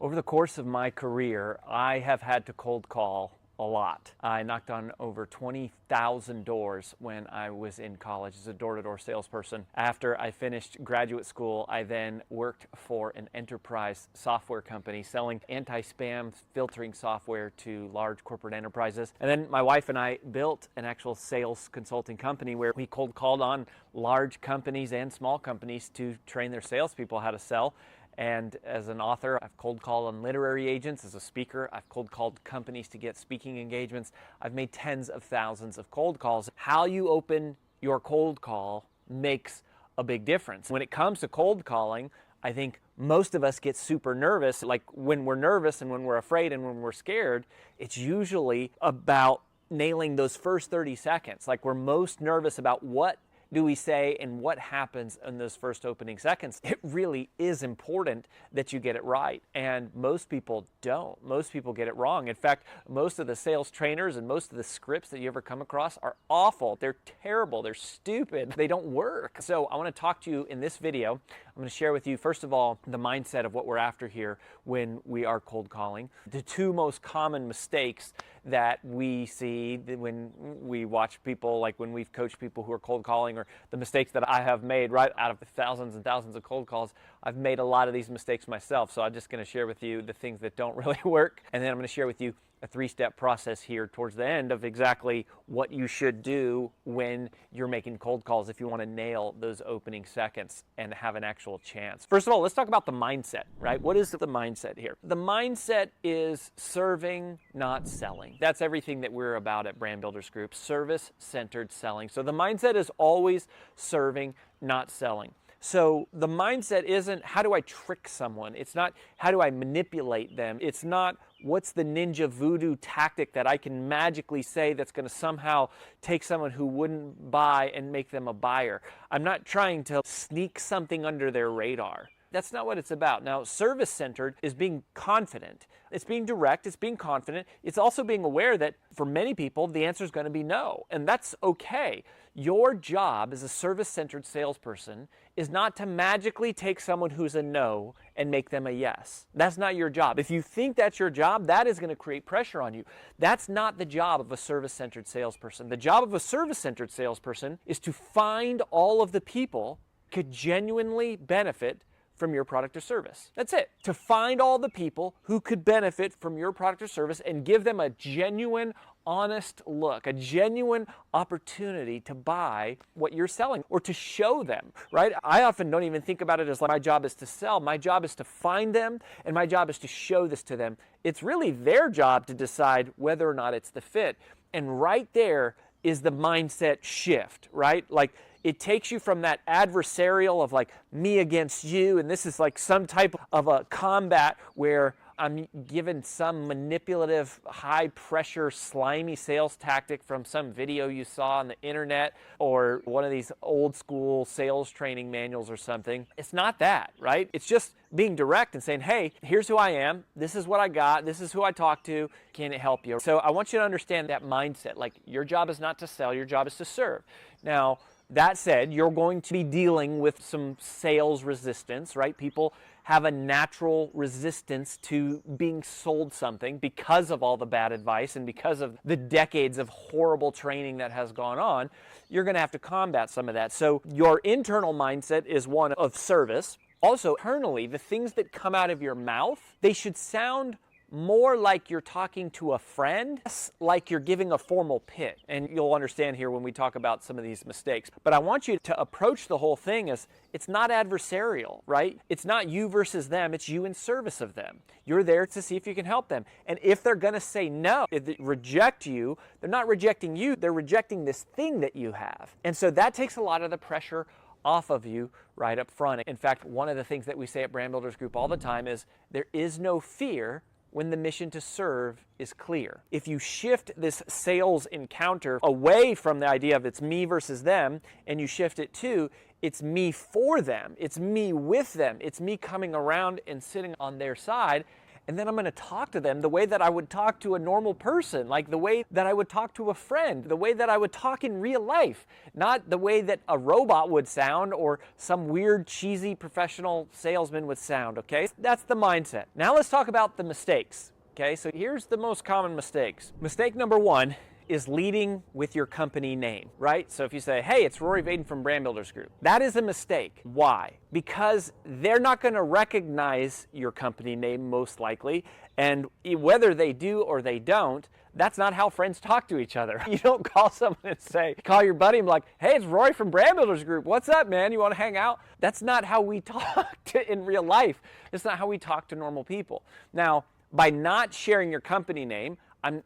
Over the course of my career, I have had to cold call a lot. I knocked on over 20,000 doors when I was in college as a door-to-door salesperson. After I finished graduate school, I then worked for an enterprise software company selling anti-spam filtering software to large corporate enterprises. And then my wife and I built an actual sales consulting company where we cold called on large companies and small companies to train their salespeople how to sell. And as an author, I've cold called on literary agents. As a speaker, I've cold called companies to get speaking engagements. I've made tens of thousands of cold calls. How you open your cold call makes a big difference. When it comes to cold calling, I think most of us get super nervous. Like when we're nervous and when we're afraid and when we're scared, it's usually about nailing those first 30 seconds. Like we're most nervous about what do we say and what happens in those first opening seconds. It really is important that you get it right, and most people don't. Most people get it wrong. In fact, most of the sales trainers and most of the scripts that you ever come across are awful. They're terrible. They're stupid. They don't work. So I want to talk to you in this video. I'm going to share with you, first of all, the mindset of what we're after here when we are cold calling. The two most common mistakes that we see when we watch people, like when we've coached people who are cold calling, or the mistakes that I have made right out of the thousands and thousands of cold calls. I've made a lot of these mistakes myself, so I'm just going to share with you the things that don't really work, and then I'm going to share with you a three-step process here towards the end of exactly what you should do when you're making cold calls if you want to nail those opening seconds and have an actual chance. First of all, let's talk about the mindset, right? What is the mindset here? The mindset is serving, not selling. That's everything that we're about at Brand Builders Group, service-centered selling. So the mindset is always serving, not selling. So the mindset isn't how do I trick someone? It's not how do I manipulate them? It's not what's the ninja voodoo tactic that I can magically say that's going to somehow take someone who wouldn't buy and make them a buyer. I'm not trying to sneak something under their radar. That's not what it's about. Now, service-centered is being confident. It's being direct. It's being confident. It's also being aware that for many people, the answer is going to be no, and that's okay. Your job as a service-centered salesperson is not to magically take someone who's a no and make them a yes. That's not your job. If you think that's your job, that is going to create pressure on you. That's not the job of a service-centered salesperson. The job of a service-centered salesperson is to find all of the people who could genuinely benefit from your product or service. That's it. To find all the people who could benefit from your product or service and give them a genuine, honest look, a genuine opportunity to buy what you're selling or to show them, right? I often don't even think about it as like my job is to sell. My job is to find them, and my job is to show this to them. It's really their job to decide whether or not it's the fit. And right there is the mindset shift, right? Like, it takes you from that adversarial of like me against you, and this is like some type of a combat where I'm given some manipulative, high-pressure, slimy sales tactic from some video you saw on the internet or one of these old-school sales training manuals or something. It's not that, right? It's just being direct and saying, hey, here's who I am. This is what I got. This is who I talk to. Can it help you? So I want you to understand that mindset. Like, your job is not to sell. Your job is to serve. Now, that said, you're going to be dealing with some sales resistance, right? People have a natural resistance to being sold something because of all the bad advice and because of the decades of horrible training that has gone on. You're going to have to combat some of that. So your internal mindset is one of service. Also, internally, the things that come out of your mouth, they should sound more like you're talking to a friend, less like you're giving a formal pitch. And you'll understand here when we talk about some of these mistakes. But I want you to approach the whole thing as it's not adversarial, right? It's not you versus them. It's you in service of them. You're there to see if you can help them. And if they're going to say no, if they reject you, they're not rejecting you. They're rejecting this thing that you have. And so that takes a lot of the pressure off of you right up front. In fact, one of the things that we say at Brand Builders Group all the time is there is no fear when the mission to serve is clear. If you shift this sales encounter away from the idea of it's me versus them, and you shift it to it's me for them, it's me with them, it's me coming around and sitting on their side, and then I'm going to talk to them the way that I would talk to a normal person, like the way that I would talk to a friend, the way that I would talk in real life, not the way that a robot would sound or some weird, cheesy professional salesman would sound, okay? That's the mindset. Now let's talk about the mistakes, okay? So here's the most common mistakes. Mistake number one is leading with your company name, right? So if you say, hey, it's Rory Vaden from Brand Builders Group, that is a mistake. Why? Because they're not going to recognize your company name most likely, and whether they do or they don't, that's not how friends talk to each other. You don't call someone and say, call your buddy and be like, hey, it's Rory from Brand Builders Group. What's up, man? You want to hang out? That's not how we talk in real life. It's not how we talk to normal people. Now, by not sharing your company name,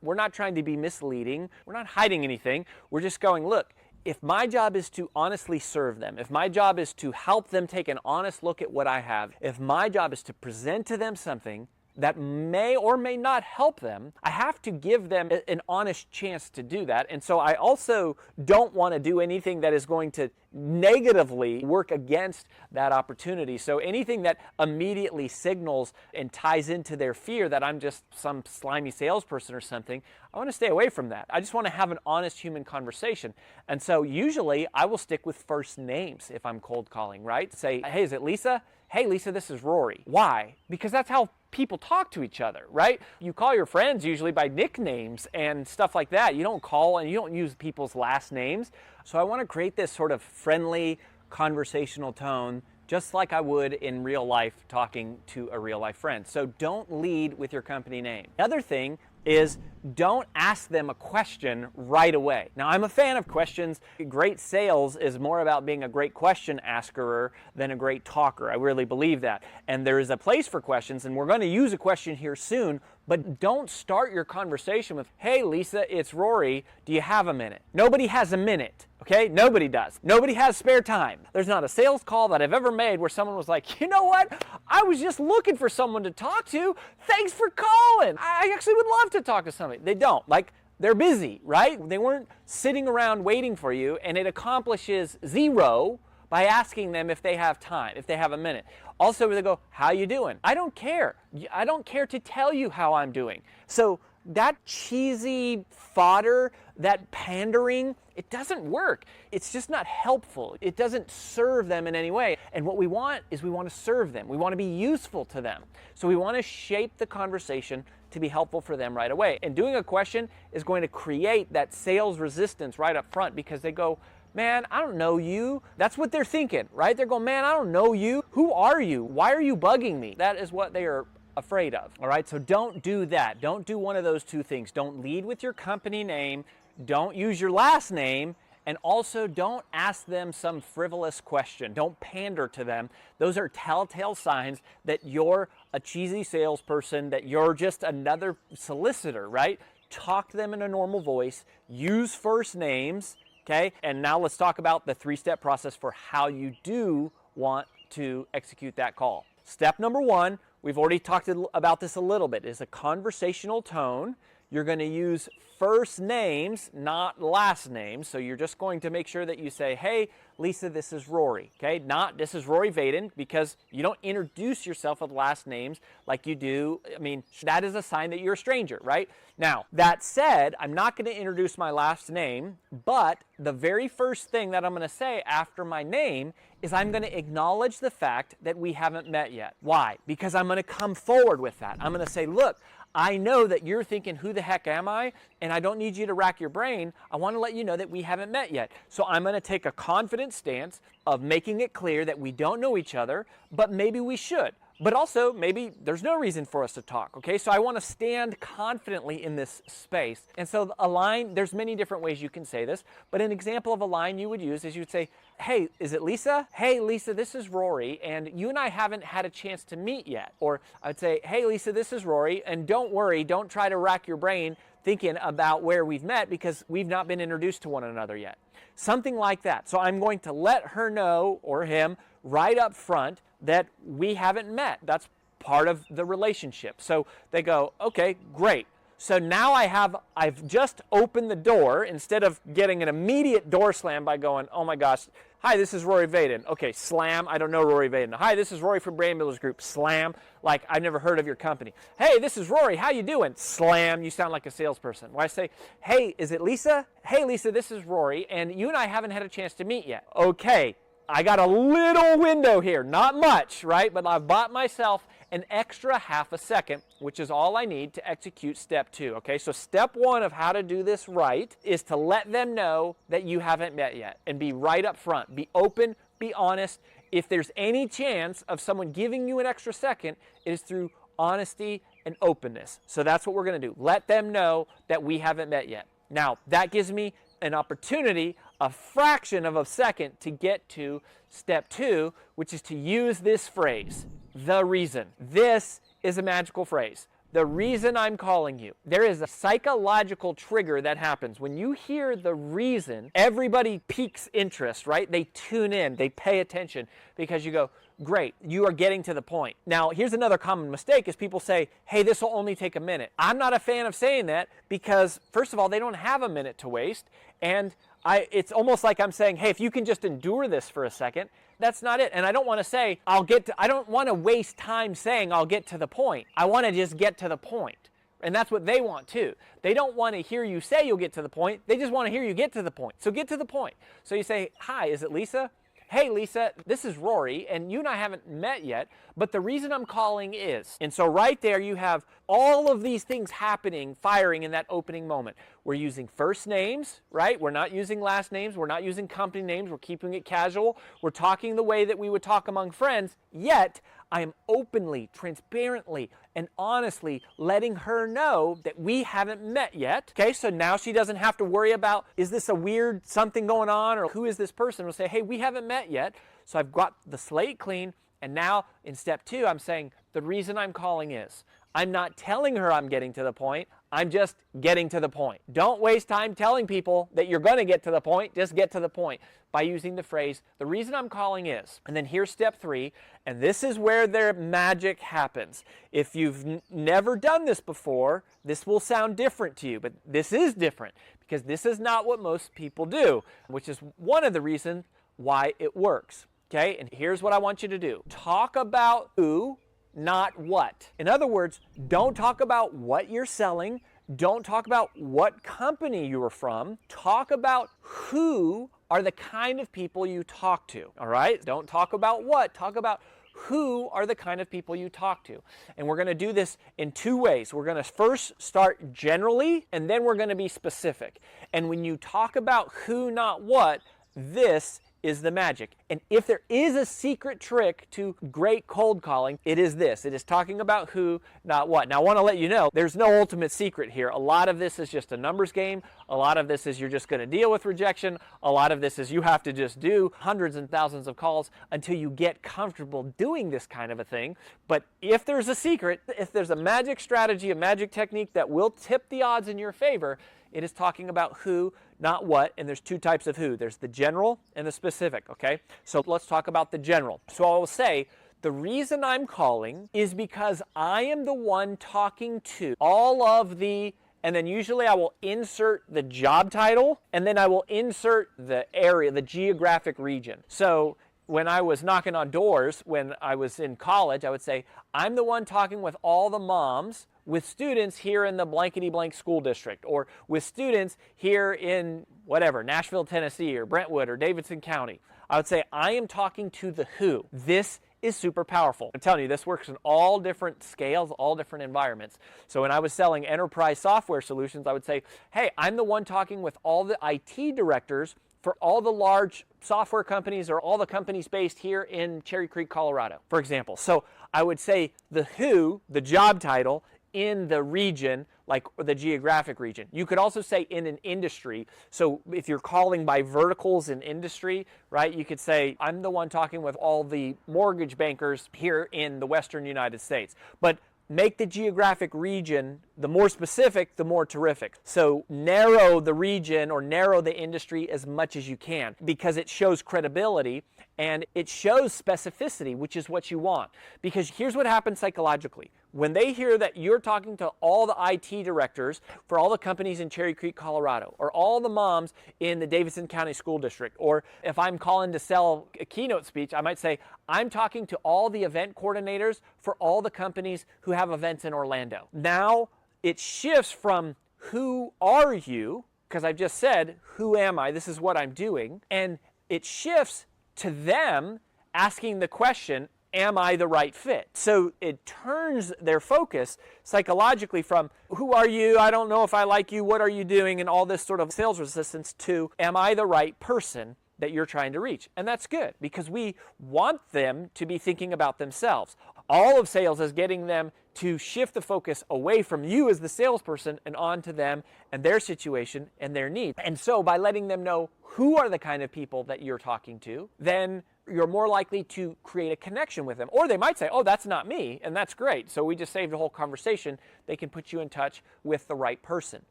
we're not trying to be misleading. We're not hiding anything. We're just going, look, if my job is to honestly serve them, if my job is to help them take an honest look at what I have, if my job is to present to them something that may or may not help them, I have to give them an honest chance to do that. And so I also don't want to do anything that is going to negatively work against that opportunity. So anything that immediately signals and ties into their fear that I'm just some slimy salesperson or something, I want to stay away from that. I just want to have an honest human conversation. And so usually I will stick with first names if I'm cold calling, right? Say, hey, is it Lisa? Hey, Lisa, this is Rory. Why? Because that's how people talk to each other, right? You call your friends usually by nicknames and stuff like that. You don't call and you don't use people's last names. So I want to create this sort of friendly conversational tone, just like I would in real life talking to a real life friend. So don't lead with your company name. The other thing is don't ask them a question right away. Now, I'm a fan of questions. Great sales is more about being a great question asker than a great talker. I really believe that. And there is a place for questions, and we're going to use a question here soon, but don't start your conversation with, hey, Lisa, it's Rory. Do you have a minute? Nobody has a minute. Okay? Nobody does. Nobody has spare time. There's not a sales call that I've ever made where someone was like, you know what? I was just looking for someone to talk to. Thanks for calling. I actually would love to talk to somebody. They don't. Like, they're busy, right? They weren't sitting around waiting for you, and it accomplishes zero by asking them if they have time, if they have a minute. Also, they go, how you doing? I don't care. I don't care to tell you how I'm doing. So that cheesy fodder, that pandering, it doesn't work. It's just not helpful. It doesn't serve them in any way. And what we want is we want to serve them. We want to be useful to them. So we want to shape the conversation to be helpful for them right away. And doing a question is going to create that sales resistance right up front because they go, man, I don't know you. That's what they're thinking, right? They're going, man, I don't know you. Who are you? Why are you bugging me? That is what they are afraid of, all right? So don't do that. Don't do one of those two things. Don't lead with your company name. Don't use your last name. And also don't ask them some frivolous question. Don't pander to them. Those are telltale signs that you're a cheesy salesperson, that you're just another solicitor, right? Talk to them in a normal voice. Use first names. Okay, and now let's talk about the three-step process for how you do want to execute that call. Step number one, we've already talked about this a little bit, is a conversational tone. You're going to use first names, not last names. So you're just going to make sure that you say, hey, Lisa, this is Rory. Okay, not this is Rory Vaden, because you don't introduce yourself with last names like you do. I mean, that is a sign that you're a stranger, right? Now, that said, I'm not going to introduce my last name, but the very first thing that I'm going to say after my name is I'm going to acknowledge the fact that we haven't met yet. Why? Because I'm going to come forward with that. I'm going to say, look, I know that you're thinking, who the heck am I? And I don't need you to rack your brain. I want to let you know that we haven't met yet. So I'm going to take a confident stance of making it clear that we don't know each other, but maybe we should. But also, maybe there's no reason for us to talk, okay? So I want to stand confidently in this space. And so a line, there's many different ways you can say this, but an example of a line you would use is you would say, hey, is it Lisa? Hey, Lisa, this is Rory, and you and I haven't had a chance to meet yet. Or I would say, hey, Lisa, this is Rory, and don't worry, don't try to rack your brain thinking about where we've met because we've not been introduced to one another yet. Something like that. So I'm going to let her know, or him, right up front that we haven't met. That's part of the relationship. So they go, okay, great. So now I've just opened the door instead of getting an immediate door slam by going, oh my gosh, hi, this is Rory Vaden. Okay, slam, I don't know Rory Vaden. Hi, this is Rory from Brand Builders Group. Slam, like I've never heard of your company. Hey, this is Rory, how you doing? Slam, you sound like a salesperson. When I say, hey, is it Lisa? Hey, Lisa, this is Rory, and you and I haven't had a chance to meet yet. Okay, I got a little window here, not much, right? But I've bought myself an extra half a second, which is all I need to execute step 2, okay? So step 1 of how to do this right is to let them know that you haven't met yet and be right up front. Be open, be honest. If there's any chance of someone giving you an extra second, it is through honesty and openness. So that's what we're gonna do. Let them know that we haven't met yet. Now, that gives me an opportunity, a fraction of a second, to get to step 2, which is to use this phrase, the reason. This is a magical phrase. The reason I'm calling you. There is a psychological trigger that happens. When you hear the reason, everybody piques interest, right? They tune in, they pay attention because you go, great, you are getting to the point. Now, here's another common mistake is people say, hey, this will only take a minute. I'm not a fan of saying that because, first of all, they don't have a minute to waste. And it's almost like I'm saying, hey, if you can just endure this for a second, that's not it. And I don't want to say, I don't want to waste time saying I'll get to the point. I want to just get to the point. And that's what they want too. They don't want to hear you say you'll get to the point. They just want to hear you get to the point. So get to the point. So you say, hi, is it Lisa? Hey, Lisa, this is Rory, and you and I haven't met yet, but the reason I'm calling is. And so right there you have all of these things happening, firing in that opening moment. We're using first names, right? We're not using last names. We're not using company names. We're keeping it casual. We're talking the way that we would talk among friends, yet I am openly, transparently, and honestly letting her know that we haven't met yet. Okay, so now she doesn't have to worry about, is this a weird something going on, or who is this person? We'll say, hey, we haven't met yet. So I've got the slate clean, and now in step 2, I'm saying, the reason I'm calling is, I'm not telling her I'm getting to the point, I'm just getting to the point. Don't waste time telling people that you're gonna get to the point, just get to the point by using the phrase, the reason I'm calling is. And then here's step 3, and this is where their magic happens. If you've never done this before, this will sound different to you, but this is different because this is not what most people do, which is one of the reasons why it works. Okay, and here's what I want you to do. Talk about who, not what. In other words, don't talk about what you're selling. Don't talk about what company you are from. Talk about who are the kind of people you talk to, all right? Don't talk about what, talk about who are the kind of people you talk to. And we're gonna do this in 2 ways. We're gonna first start generally, and then we're gonna be specific. And when you talk about who, not what, this is the magic. And if there is a secret trick to great cold calling, it is this. It is talking about who, not what. Now, I want to let you know, there's no ultimate secret here. A lot of this is just a numbers game. A lot of this is you're just going to deal with rejection. A lot of this is you have to just do hundreds and thousands of calls until you get comfortable doing this kind of a thing. But if there's a secret, if there's a magic strategy, a magic technique that will tip the odds in your favor, it is talking about who, not what, and there's 2 types of who. There's the general and the specific, okay? So let's talk about the general. So I will say, the reason I'm calling is because I am the one talking to all of the, and then usually I will insert the job title, and then I will insert the area, the geographic region. So when I was knocking on doors, when I was in college, I would say, I'm the one talking with all the moms with students here in the blankety blank school district, or with students here in whatever, Nashville, Tennessee, or Brentwood, or Davidson County. I would say, I am talking to the who. This is super powerful. I'm telling you, this works in all different scales, all different environments. So when I was selling enterprise software solutions, I would say, hey, I'm the one talking with all the IT directors for all the large software companies or all the companies based here in Cherry Creek, Colorado, for example. So I would say the who, the job title, in the region, like the geographic region. You could also say in an industry. So if you're calling by verticals in industry, right, you could say, I'm the one talking with all the mortgage bankers here in the Western United States. But make the geographic region, the more specific, the more terrific. So narrow the region or narrow the industry as much as you can because it shows credibility. and it shows specificity, which is what you want. Because here's what happens psychologically. When they hear that you're talking to all the IT directors for all the companies in Cherry Creek, Colorado, or all the moms in the Davidson County School District, or if I'm calling to sell a keynote speech, I might say, I'm talking to all the event coordinators for all the companies who have events in Orlando. Now it shifts from who are you, because I've just said, who am I? This is what I'm doing. And it shifts to them asking the question, am I the right fit? So it turns their focus psychologically from, who are you? I don't know if I like you. What are you doing? And all this sort of sales resistance to, am I the right person that you're trying to reach? And that's good, because we want them to be thinking about themselves. All of sales is getting them to shift the focus away from you as the salesperson and onto them and their situation and their needs. And so by letting them know who are the kind of people that you're talking to, then you're more likely to create a connection with them. Or they might say, oh, that's not me, and that's great. So we just saved a whole conversation. They can put you in touch with the right person.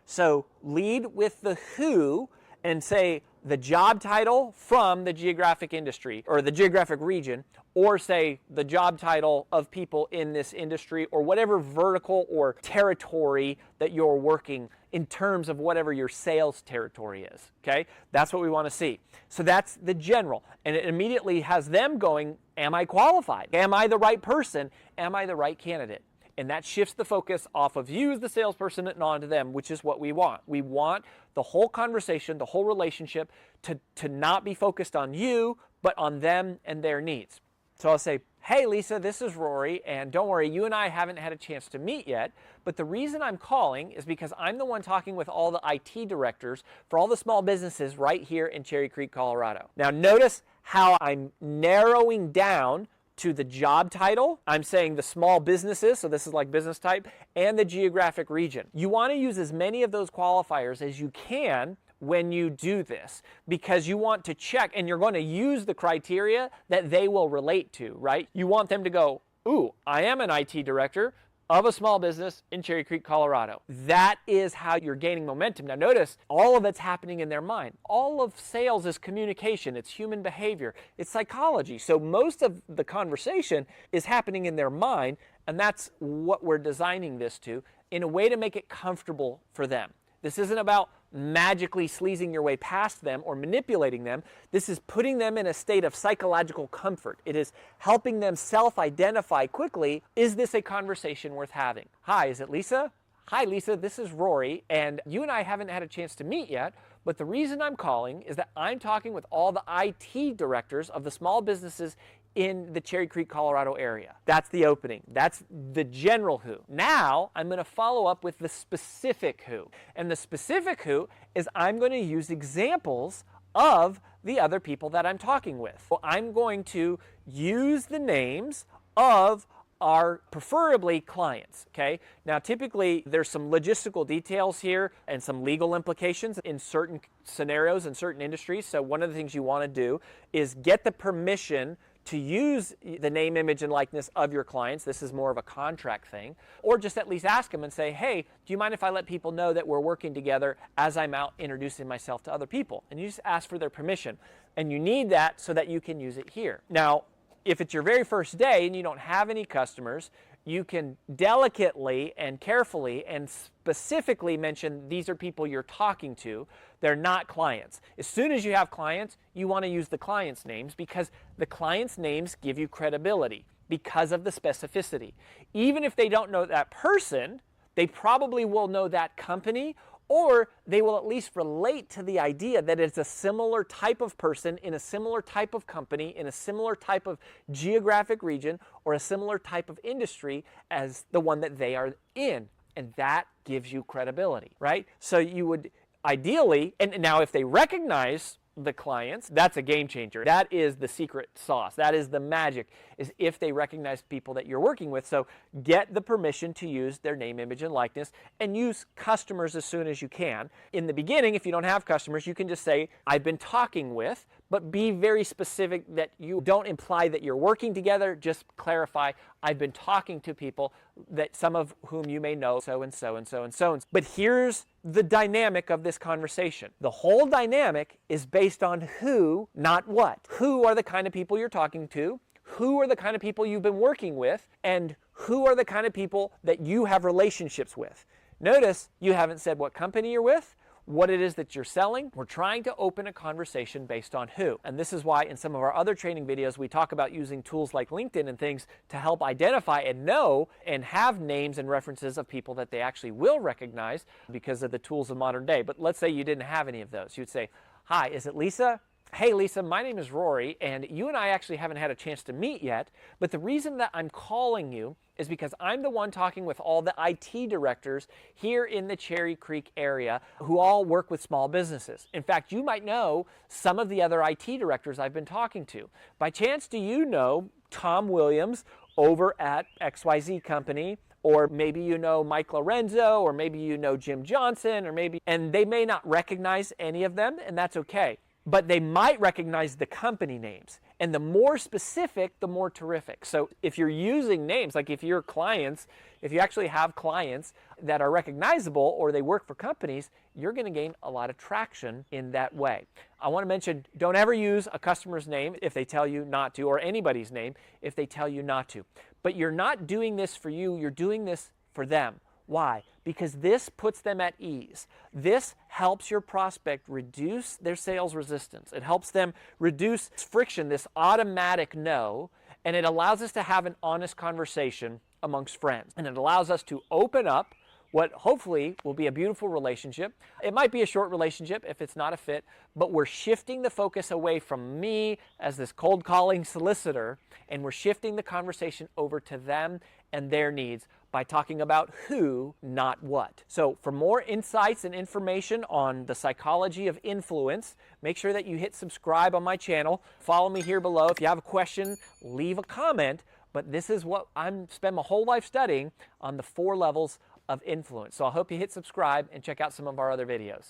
So lead with the who and say the job title from the geographic industry or the geographic region, or say the job title of people in this industry or whatever vertical or territory that you're working in terms of whatever your sales territory is, okay? That's what we want to see. So that's the general, and it immediately has them going, am I qualified? Am I the right person? Am I the right candidate? And that shifts the focus off of you as the salesperson and onto them, which is what we want. We want the whole conversation, the whole relationship to not be focused on you, but on them and their needs. So I'll say, hey, Lisa, this is Rory, and don't worry, you and I haven't had a chance to meet yet, but the reason I'm calling is because I'm the one talking with all the IT directors for all the small businesses right here in Cherry Creek, Colorado. Now notice how I'm narrowing down to the job title. I'm saying the small businesses, so this is like business type, and the geographic region. You want to use as many of those qualifiers as you can when you do this, because you want to check, and you're going to use the criteria that they will relate to, right? You want them to go, ooh, I am an IT director of a small business in Cherry Creek, Colorado. That is how you're gaining momentum. Now notice, all of it's happening in their mind. All of sales is communication, it's human behavior, it's psychology. So most of the conversation is happening in their mind, and that's what we're designing this to, in a way to make it comfortable for them. This isn't about magically sleazing your way past them or manipulating them. This is putting them in a state of psychological comfort. It is helping them self-identify quickly, is this a conversation worth having? Hi, is it Lisa? Hi, Lisa, this is Rory, and you and I haven't had a chance to meet yet, but the reason I'm calling is that I'm talking with all the IT directors of the small businesses in the Cherry Creek, Colorado area. That's the opening. That's the general who. Now, I'm going to follow up with the specific who. And the specific who is I'm going to use examples of the other people that I'm talking with. So I'm going to use the names of our preferably clients, okay? Now, typically, there's some logistical details here and some legal implications in certain scenarios and certain industries. So one of the things you want to do is get the permission to use the name, image, and likeness of your clients. This is more of a contract thing. Or just at least ask them and say, hey, do you mind if I let people know that we're working together as I'm out introducing myself to other people? And you just ask for their permission. And you need that so that you can use it here. Now, if it's your very first day and you don't have any customers, you can delicately and carefully and specifically mention these are people you're talking to. They're not clients. As soon as you have clients, you want to use the clients' names because the clients' names give you credibility because of the specificity. Even if they don't know that person, they probably will know that company, or they will at least relate to the idea that it's a similar type of person in a similar type of company, in a similar type of geographic region, or a similar type of industry as the one that they are in. And that gives you credibility, right? So you would ideally, and now if they recognize the clients, that's a game changer. That is the secret sauce. That is the magic, is if they recognize people that you're working with. So get the permission to use their name, image, and likeness, and use customers as soon as you can. In the beginning, if you don't have customers, you can just say, I've been talking with, but be very specific that you don't imply that you're working together. Just clarify, I've been talking to people that some of whom you may know, so and so and so and so. But here's the dynamic of this conversation. The whole dynamic is based on who, not what. Who are the kind of people you're talking to? Who are the kind of people you've been working with? And who are the kind of people that you have relationships with? Notice you haven't said what company you're with, what it is that you're selling. We're trying to open a conversation based on who. And this is why in some of our other training videos, we talk about using tools like LinkedIn and things to help identify and know and have names and references of people that they actually will recognize because of the tools of modern day. But let's say you didn't have any of those. You'd say, hi, is it Lisa? Hey Lisa, my name is Rory, and you and I actually haven't had a chance to meet yet, but the reason that I'm calling you is because I'm the one talking with all the IT directors here in the Cherry Creek area who all work with small businesses. In fact, you might know some of the other IT directors I've been talking to. By chance, do you know Tom Williams over at XYZ Company? Or maybe you know Mike Lorenzo, or maybe you know Jim Johnson, and they may not recognize any of them, and that's okay. But they might recognize the company names. And the more specific, the more terrific. So if you're using names, like if you actually have clients that are recognizable or they work for companies, you're going to gain a lot of traction in that way. I want to mention, don't ever use a customer's name if they tell you not to, or anybody's name if they tell you not to. But you're not doing this for you, you're doing this for them. Why? Because this puts them at ease. This helps your prospect reduce their sales resistance. It helps them reduce friction, this automatic no, and it allows us to have an honest conversation amongst friends. And it allows us to open up what hopefully will be a beautiful relationship. It might be a short relationship if it's not a fit, but we're shifting the focus away from me as this cold calling solicitor, and we're shifting the conversation over to them and their needs by talking about who, not what. So for more insights and information on the psychology of influence, make sure that you hit subscribe on my channel. Follow me here below. If you have a question, leave a comment. But this is what I'm spend my whole life studying on the 4 levels of influence. So I hope you hit subscribe and check out some of our other videos.